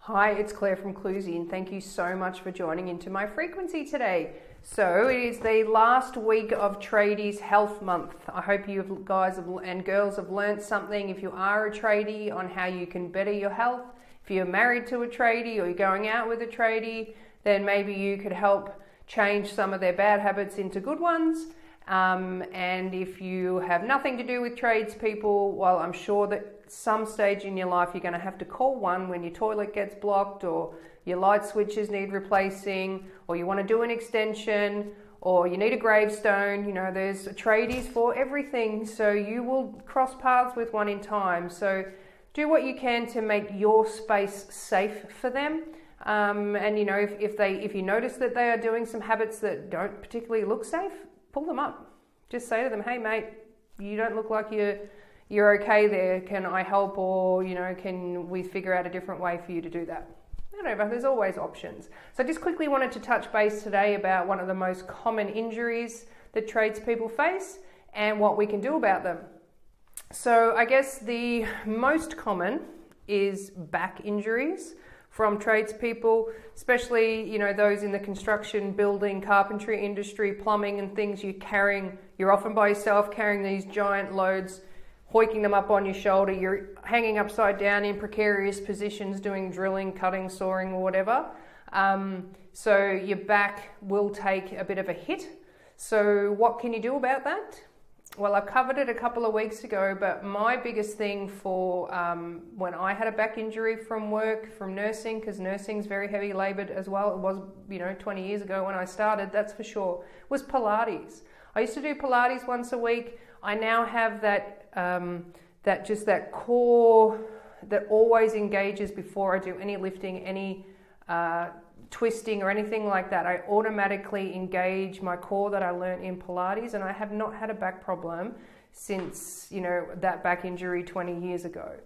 Hi, it's Claire from Cluesy, and thank you so much for joining into my frequency today. So it is the last week of Tradies Health Month. I hope you guys and girls have learned something, if you are a tradie, on how you can better your health. If you're married to a tradie or you're going out with a tradie, then maybe you could help change some of their bad habits into good ones. And if you have nothing to do with tradespeople, well, I'm sure that some stage in your life you're going to have to call one when your toilet gets blocked, or your light switches need replacing, or you want to do an extension, or you need a gravestone. You know, there's tradies for everything, so you will cross paths with one in time. So do what you can to make your space safe for them. And you know, if you notice that they are doing some habits that don't particularly look safe, pull them up. Just say to them, hey mate, you don't look like you're okay there. Can I help? Or, you know, can we figure out a different way for you to do that? Whatever, there's always options. So I just quickly wanted to touch base today about one of the most common injuries that tradespeople face and what we can do about them. So I guess the most common is back injuries from tradespeople, especially, you know, those in the construction, building, carpentry industry, plumbing and things. You're often by yourself carrying these giant loads, hoiking them up on your shoulder. You're hanging upside down in precarious positions doing drilling, cutting, sawing or whatever. So your back will take a bit of a hit. So what can you do about that? Well, I covered it a couple of weeks ago, but my biggest thing for when I had a back injury from work, from nursing, because nursing's very heavy laboured as well. It was, you know, 20 years ago when I started, that's for sure, was Pilates. I used to do Pilates once a week. I now have that that core that always engages before I do any lifting, any twisting or anything like that. I automatically engage my core that I learned in Pilates, and I have not had a back problem since, you know, that back injury 20 years ago.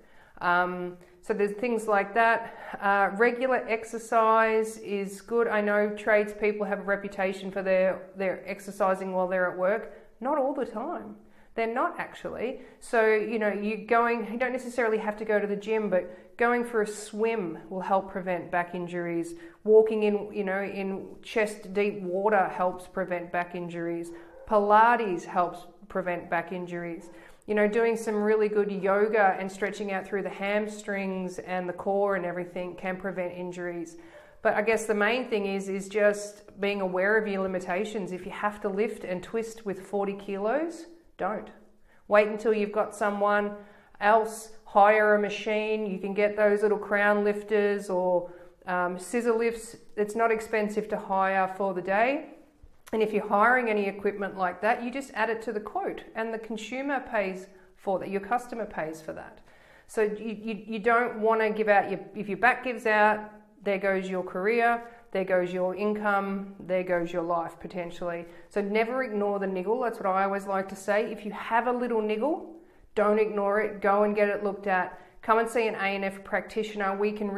So there's things like that. Regular exercise is good. I know tradespeople have a reputation for their exercising while they're at work. Not all the time. They're not actually. So, you know, you don't necessarily have to go to the gym, but going for a swim will help prevent back injuries. Walking in chest deep water helps prevent back injuries. Pilates helps prevent back injuries. You know, doing some really good yoga and stretching out through the hamstrings and the core and everything can prevent injuries. But I guess the main thing is just being aware of your limitations. If you have to lift and twist with 40 kilos, don't. Wait until you've got someone else, hire a machine. You can get those little crown lifters or scissor lifts. It's not expensive to hire for the day. And if you're hiring any equipment like that, you just add it to the quote and the consumer pays for that. Your customer pays for that. So you don't want to give out if your back gives out, there goes your career, there goes your income, there goes your life potentially. So never ignore the niggle. That's what I always like to say. If you have a little niggle, don't ignore it. Go and get it looked at. Come and see an A&F practitioner. We can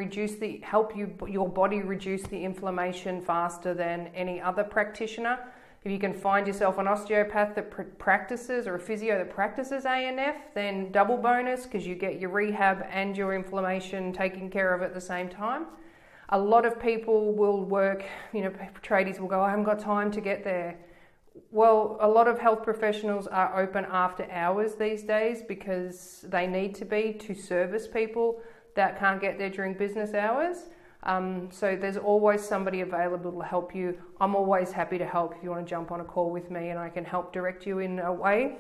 help your body reduce the inflammation faster than any other practitioner. If you can find yourself an osteopath that practices, or a physio that practices A&F, then double bonus, because you get your rehab and your inflammation taken care of at the same time. A lot of people will work, you know, tradies will go, I haven't got time to get there. Well, a lot of health professionals are open after hours these days because they need to be to service people that can't get there during business hours. So there's always somebody available to help you. I'm always happy to help if you want to jump on a call with me and I can help direct you in a way.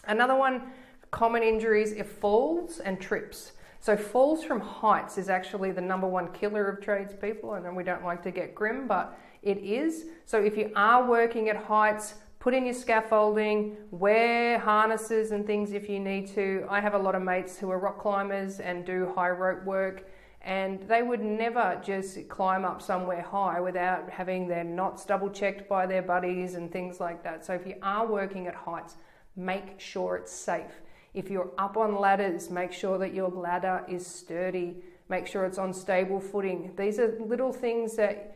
Another one, common injuries are falls and trips. So falls from heights is actually the #1 killer of tradespeople. I know we don't like to get grim, but it is. So if you are working at heights, put in your scaffolding, wear harnesses and things if you need to. I have a lot of mates who are rock climbers and do high rope work, and they would never just climb up somewhere high without having their knots double checked by their buddies and things like that. So if you are working at heights, make sure it's safe. If you're up on ladders, make sure that your ladder is sturdy. Make sure it's on stable footing. These are little things that,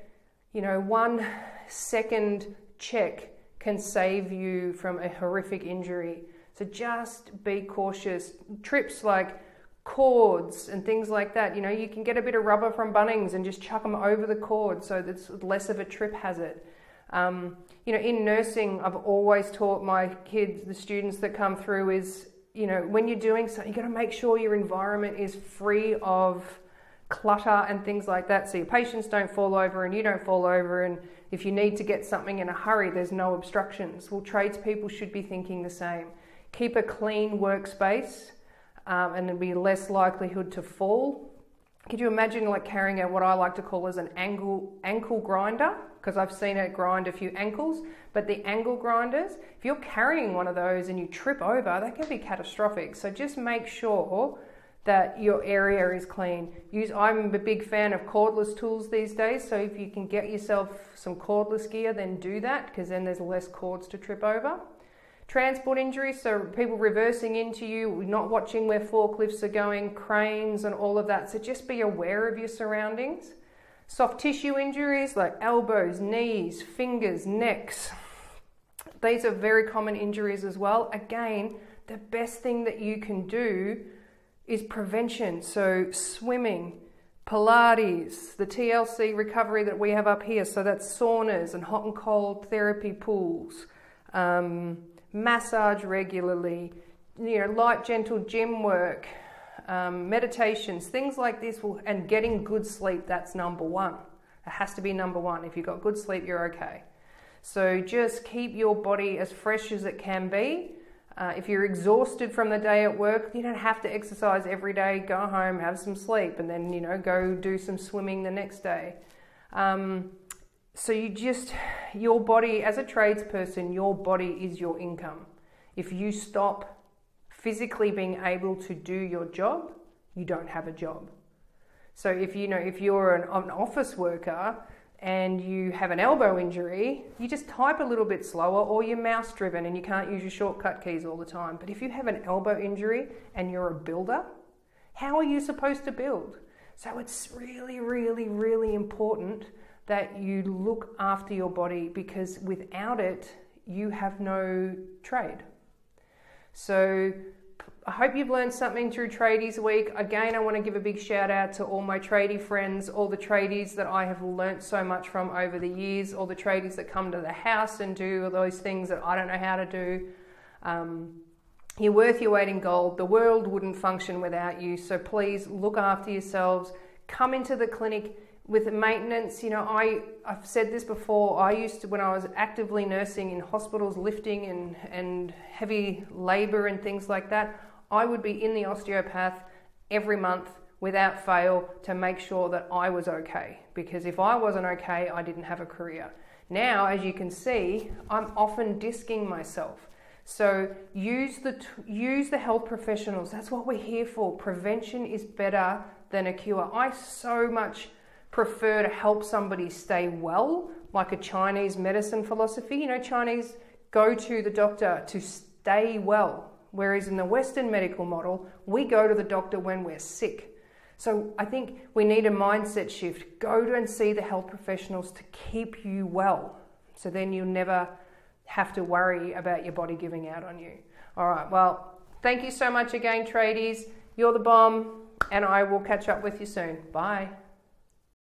you know, 1 second check can save you from a horrific injury. So just be cautious. Trips like cords and things like that. You know, you can get a bit of rubber from Bunnings and just chuck them over the cord so that's less of a trip hazard. You know, in nursing, I've always taught my kids, the students that come through, is, you know, when you're doing something, you've got to make sure your environment is free of clutter and things like that, so your patients don't fall over and you don't fall over, and if you need to get something in a hurry, there's no obstructions. Well, tradespeople should be thinking the same. Keep a clean workspace, and there'll be less likelihood to fall. Could you imagine like carrying out what I like to call as an ankle grinder? Because I've seen it grind a few ankles, but the angle grinders, if you're carrying one of those and you trip over, that can be catastrophic. So just make sure that your area is clean. I'm a big fan of cordless tools these days, so if you can get yourself some cordless gear, then do that, because then there's less cords to trip over. Transport injuries, so people reversing into you, not watching where forklifts are going, cranes and all of that, so just be aware of your surroundings. Soft tissue injuries like elbows, knees, fingers, necks. These are very common injuries as well. Again, the best thing that you can do is prevention. So swimming, Pilates, the TLC recovery that we have up here. So that's saunas and hot and cold therapy pools, massage regularly, you know, light, gentle gym work, meditations, things like this, and getting good sleep, that's number one. It has to be number one. If you've got good sleep, you're okay. So just keep your body as fresh as it can be. If you're exhausted from the day at work, you don't have to exercise every day. Go home, have some sleep, and then, you know, go do some swimming the next day. So your body, as a tradesperson, your body is your income. If you stop physically being able to do your job, you don't have a job. So if you're an office worker and you have an elbow injury, you just type a little bit slower, or you're mouse driven and you can't use your shortcut keys all the time. But if you have an elbow injury and you're a builder, how are you supposed to build? So it's really, really, really important that you look after your body, because without it, you have no trade. So I hope you've learned something through Tradies Week. Again, I want to give a big shout out to all my tradie friends, all the tradies that I have learnt so much from over the years, all the tradies that come to the house and do all those things that I don't know how to do. You're worth your weight in gold. The world wouldn't function without you. So please look after yourselves. Come into the clinic with maintenance. You know, I've said this before, I used to, when I was actively nursing in hospitals, lifting and heavy labour and things like that, I would be in the osteopath every month without fail to make sure that I was okay. Because if I wasn't okay, I didn't have a career. Now, as you can see, I'm often disking myself. So use the health professionals. That's what we're here for. Prevention is better than a cure. I so much prefer to help somebody stay well, like a Chinese medicine philosophy. You know, Chinese go to the doctor to stay well, whereas in the Western medical model, we go to the doctor when we're sick. So I think we need a mindset shift. Go to and see the health professionals to keep you well. So then you'll never have to worry about your body giving out on you. All right, well, thank you so much again, tradies. You're the bomb, and I will catch up with you soon. Bye.